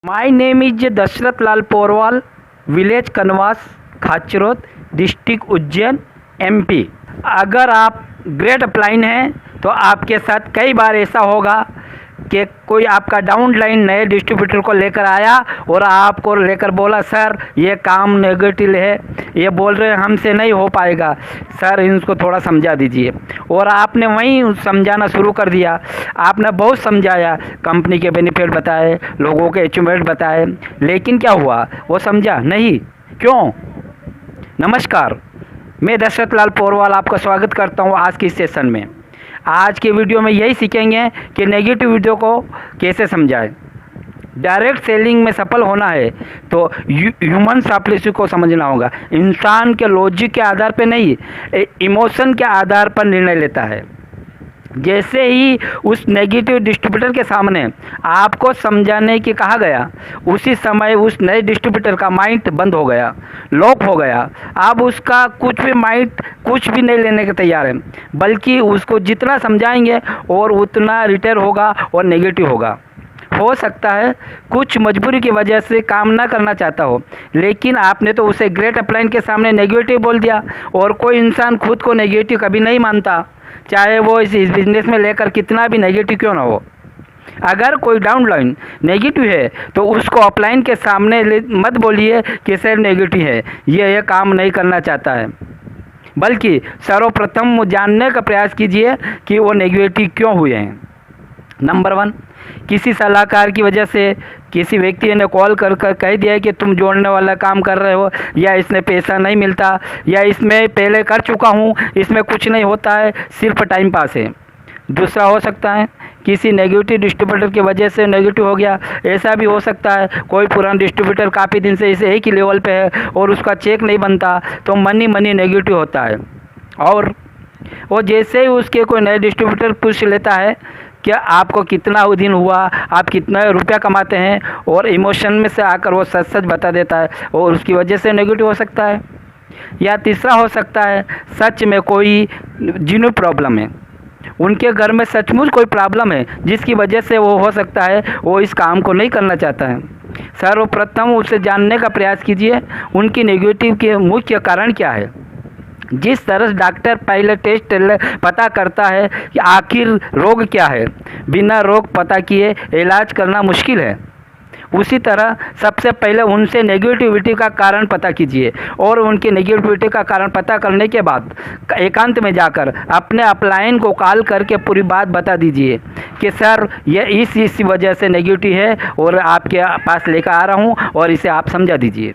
My name is Dashrath Lal Porwal, village Kanwas, Khachrod, district Ujjain, MP. अगर आप grade upline हैं तो आपके साथ कई बार ऐसा होगा कि कोई आपका डाउनलाइन नए डिस्ट्रीब्यूटर को लेकर आया और आपको लेकर बोला सर ये काम नेगेटिव है, ये बोल रहे हैं हमसे नहीं हो पाएगा, सर इनको थोड़ा समझा दीजिए। और आपने वहीं समझाना शुरू कर दिया। आपने बहुत समझाया, कंपनी के बेनिफिट बताए, लोगों के अचीवमेंट बताए, लेकिन क्या हुआ? वो समझा नहीं। क्यों? नमस्कार, मैं दशरथ लाल पोरवाल आपका स्वागत करता हूं आज की सेशन में। आज के वीडियो में यही सीखेंगे कि नेगेटिव वीडियो को कैसे समझाएं। डायरेक्ट सेलिंग में सफल होना है तो ह्यूमन साइकोलॉजी को समझना होगा। इंसान के लॉजिक के आधार पर नहीं, इमोशन के आधार पर निर्णय लेता है। जैसे ही उस नेगेटिव डिस्ट्रीब्यूटर के सामने आपको समझाने की कहा गया, उसी समय उस नए डिस्ट्रीब्यूटर का माइंड बंद हो गया, लॉक हो गया। अब उसका माइंड कुछ भी नहीं लेने के तैयार है, बल्कि उसको जितना समझाएंगे और उतना रिटेयर होगा और नेगेटिव होगा। हो सकता है कुछ मजबूरी की वजह से काम ना करना चाहता हो, लेकिन आपने तो उसे ग्रेट अपलाइन के सामने नेगेटिव बोल दिया। और कोई इंसान खुद को नेगेटिव कभी नहीं मानता, चाहे वो इस बिजनेस में लेकर कितना भी नेगेटिव क्यों ना हो। अगर कोई डाउनलाइन नेगेटिव है तो उसको अपलाइन के सामने मत बोलिए कि सर नेगेटिव है, ये काम नहीं करना चाहता है, बल्कि सर्वप्रथम जानने का प्रयास कीजिए कि वो नेगेटिव क्यों हुए हैं। नंबर 1, किसी सलाहकार की वजह से किसी व्यक्ति ने कॉल कर कह दिया कि तुम जोड़ने वाला काम कर रहे हो, या इसमें पैसा नहीं मिलता, या इसमें पहले कर चुका हूँ, इसमें कुछ नहीं होता है, सिर्फ टाइम पास है। दूसरा हो सकता है किसी नेगेटिव डिस्ट्रीब्यूटर की वजह से नेगेटिव हो गया। ऐसा भी हो सकता है कोई पुराना डिस्ट्रीब्यूटर काफ़ी दिन से इसे एक ही लेवल पे है और उसका चेक नहीं बनता, तो मनी नेगेटिव होता है। और वो जैसे ही उसके कोई नए डिस्ट्रीब्यूटर पूछ लेता है कि आपको कितना दिन हुआ, आप कितना रुपया कमाते हैं, और इमोशन में से आकर वो सच सच बता देता है और उसकी वजह से नेगेटिव हो सकता है। या तीसरा हो सकता है सच में कोई जिन्हों प्रॉब्लम है, उनके घर में सचमुच कोई प्रॉब्लम है जिसकी वजह से वो हो सकता है वो इस काम को नहीं करना चाहता है। सर्वप्रथम उसे जानने का प्रयास कीजिए उनकी नेगेटिव के मुख्य कारण क्या है। जिस तरह डॉक्टर पहले टेस्ट पता करता है कि आखिर रोग क्या है, बिना रोग पता किए इलाज करना मुश्किल है, उसी तरह सबसे पहले उनसे नेगेटिविटी का कारण पता कीजिए और उनकी नेगेटिविटी का कारण पता करने के बाद एकांत में जाकर अपने अपलाइन को कॉल करके पूरी बात बता दीजिए कि सर ये इस वजह से नेगेटिव है और आपके पास लेकर आ रहा हूँ और इसे आप समझा दीजिए।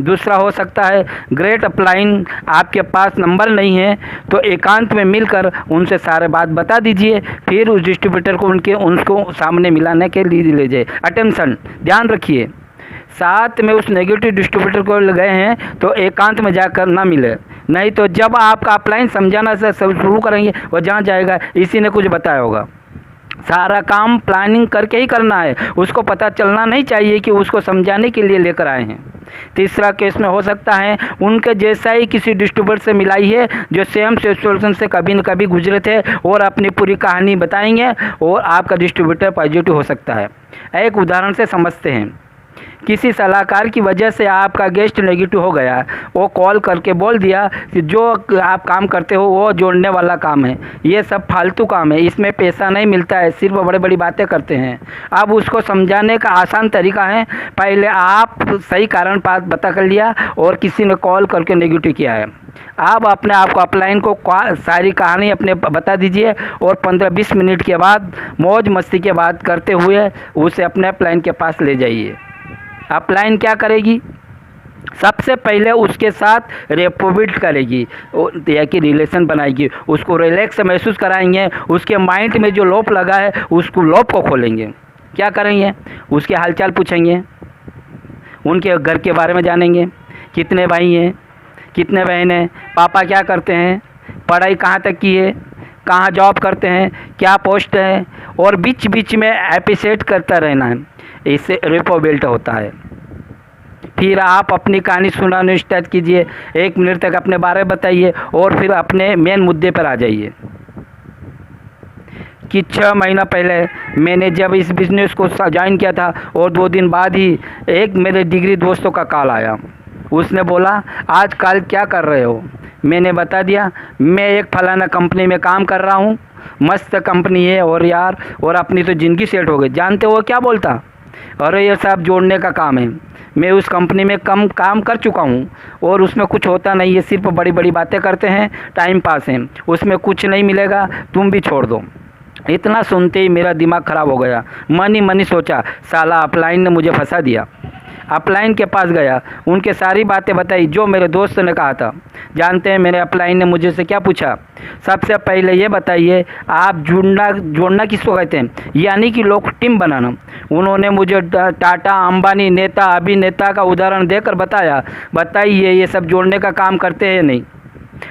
दूसरा हो सकता है ग्रेट अपलाइन आपके पास नंबर नहीं है तो एकांत में मिलकर उनसे सारे बात बता दीजिए, फिर उस डिस्ट्रीब्यूटर को उनको सामने मिलाने के लिए ले जाए। अटेंशन, ध्यान रखिए, साथ में उस नेगेटिव डिस्ट्रीब्यूटर को गए हैं तो एकांत में जाकर ना मिले, नहीं तो जब आपका अपलाइन समझाना से शुरू करेंगे वो जहाँ जाएगा इसी ने कुछ बताया होगा। सारा काम प्लानिंग करके ही करना है, उसको पता चलना नहीं चाहिए कि उसको समझाने के लिए लेकर आए हैं। तीसरा केस में हो सकता है उनके जैसा ही किसी डिस्ट्रीब्यूटर से मिलाई है जो सेम सिचुएशन से कभी न कभी गुजरे थे और अपनी पूरी कहानी बताएंगे और आपका डिस्ट्रीब्यूटर पॉजिटिव हो सकता है। एक उदाहरण से समझते हैं। किसी सलाहकार की वजह से आपका गेस्ट नेगेटिव हो गया, वो कॉल करके बोल दिया कि जो आप काम करते हो वो जोड़ने वाला काम है, ये सब फालतू काम है, इसमें पैसा नहीं मिलता है, सिर्फ बड़े बड़ी बातें करते हैं। अब उसको समझाने का आसान तरीका है, पहले आप सही कारण पता कर लिया और किसी ने कॉल करके नेगेटिव किया है, आप अपने आप को अपलाइन को सारी कहानी अपने बता दीजिए और 15-20 मिनट के बाद मौज मस्ती के बात करते हुए उसे अपने अपलाइन के पास ले जाइए। अपलाइन क्या करेगी? सबसे पहले उसके साथ रेपो बिल्ड करेगी या कि रिलेशन बनाएगी, उसको रिलैक्स महसूस कराएंगे, उसके माइंड में जो लॉक लगा है उसको लॉक को खोलेंगे। क्या करेंगे? उसके हालचाल पूछेंगे, उनके घर के बारे में जानेंगे, कितने भाई हैं, कितने बहन हैं, पापा क्या करते हैं, पढ़ाई कहाँ तक की है, कहाँ जॉब करते हैं, क्या पोस्ट है, और बीच बीच में एप्रिशिएट करता रहना है, इससे रेपो बिल्ड होता है। फिर आप अपनी कहानी सुनाने स्टार्ट कीजिए, 1 मिनट तक अपने बारे में बताइए और फिर अपने मेन मुद्दे पर आ जाइए। कि 6 महीना पहले मैंने जब इस बिज़नेस को ज्वाइन किया था और 2 दिन बाद ही एक मेरे डिग्री दोस्तों का कॉल आया। उसने बोला आजकल क्या कर रहे हो? मैंने बता दिया मैं एक फलाना कंपनी में काम कर रहा हूँ, मस्त कंपनी है और यार और अपनी तो ज़िंदगी सेट हो गई। जानते हो क्या बोलता? अरे ये सब जोड़ने का काम है, मैं उस कंपनी में कम काम कर चुका हूँ और उसमें कुछ होता नहीं है, सिर्फ बड़ी बड़ी बातें करते हैं, टाइम पास है, उसमें कुछ नहीं मिलेगा, तुम भी छोड़ दो। इतना सुनते ही मेरा दिमाग ख़राब हो गया। मन ही मन ही सोचा साला अपलाइन ने मुझे फंसा दिया। अपलाइन के पास गया, उनके सारी बातें बताई जो मेरे दोस्त ने कहा था। जानते हैं मेरे अपलाइन ने मुझे से क्या पूछा? सबसे पहले ये बताइए आप जोड़ना किसको कहते हैं? यानी कि लोग टीम बनाना। उन्होंने मुझे टाटा, अंबानी, नेता, अभिनेता का उदाहरण देकर बताइए ये सब जोड़ने का काम करते हैं नहीं।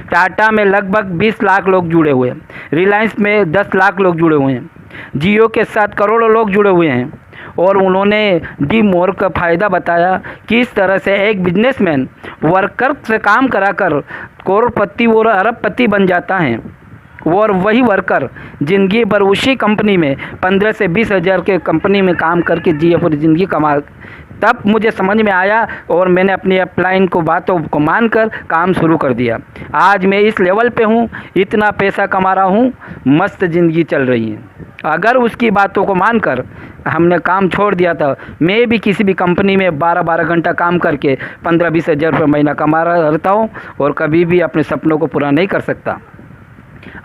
टाटा में लगभग 20 लाख लोग जुड़े हुए हैं, रिलायंस में 10 लाख लोग जुड़े हुए हैं, जियो के साथ करोड़ों लोग जुड़े हुए हैं। और उन्होंने डी मोर का फ़ायदा बताया कि इस तरह से एक बिजनेसमैन वर्कर से काम कराकर करोड़पति और अरबपति बन जाता है और वही वर्कर ज़िंदगी भर उसी कंपनी में 15 से 20 हज़ार के कंपनी में काम करके जिए पूरी ज़िंदगी कमा। तब मुझे समझ में आया और मैंने अपनी अपलाइन को बातों को मानकर काम शुरू कर दिया। आज मैं इस लेवल पे हूँ, इतना पैसा कमा रहा हूँ, मस्त ज़िंदगी चल रही है। अगर उसकी बातों को मानकर हमने काम छोड़ दिया था, मैं भी किसी भी कंपनी में 12-12 घंटा काम करके 15-20 हज़ार रुपये महीना कमा रहता हूँ और कभी भी अपने सपनों को पूरा नहीं कर सकता।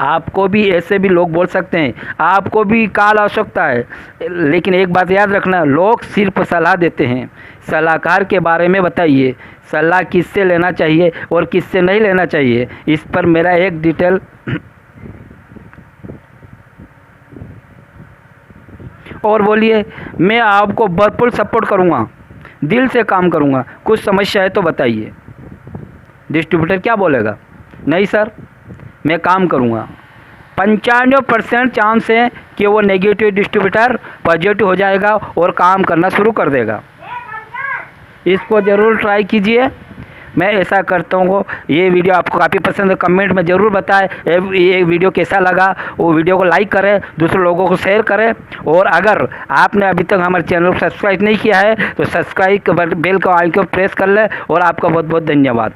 आपको भी ऐसे भी लोग बोल सकते हैं, आपको भी कॉल आ सकता है, लेकिन एक बात याद रखना, लोग सिर्फ सलाह देते हैं। सलाहकार के बारे में बताइए, सलाह किससे लेना चाहिए और किससे नहीं लेना चाहिए, इस पर मेरा एक डिटेल और बोलिए। मैं आपको भरपूर सपोर्ट करूँगा, दिल से काम करूँगा। कुछ समस्या है तो बताइए। डिस्ट्रीब्यूटर क्या बोलेगा? नहीं सर मैं काम करूँगा। 95% चांस है कि वो नेगेटिव डिस्ट्रीब्यूटर पॉजिटिव हो जाएगा और काम करना शुरू कर देगा। इसको ज़रूर ट्राई कीजिए, मैं ऐसा करता हूँ। ये वीडियो आपको काफ़ी पसंद है, कमेंट में ज़रूर बताएं ये वीडियो कैसा लगा। वो वीडियो को लाइक करें, दूसरे लोगों को शेयर करें और अगर आपने अभी तक हमारे चैनल को सब्सक्राइब नहीं किया है तो सब्सक्राइब बेल का आइकन प्रेस कर लें। और आपका बहुत बहुत धन्यवाद।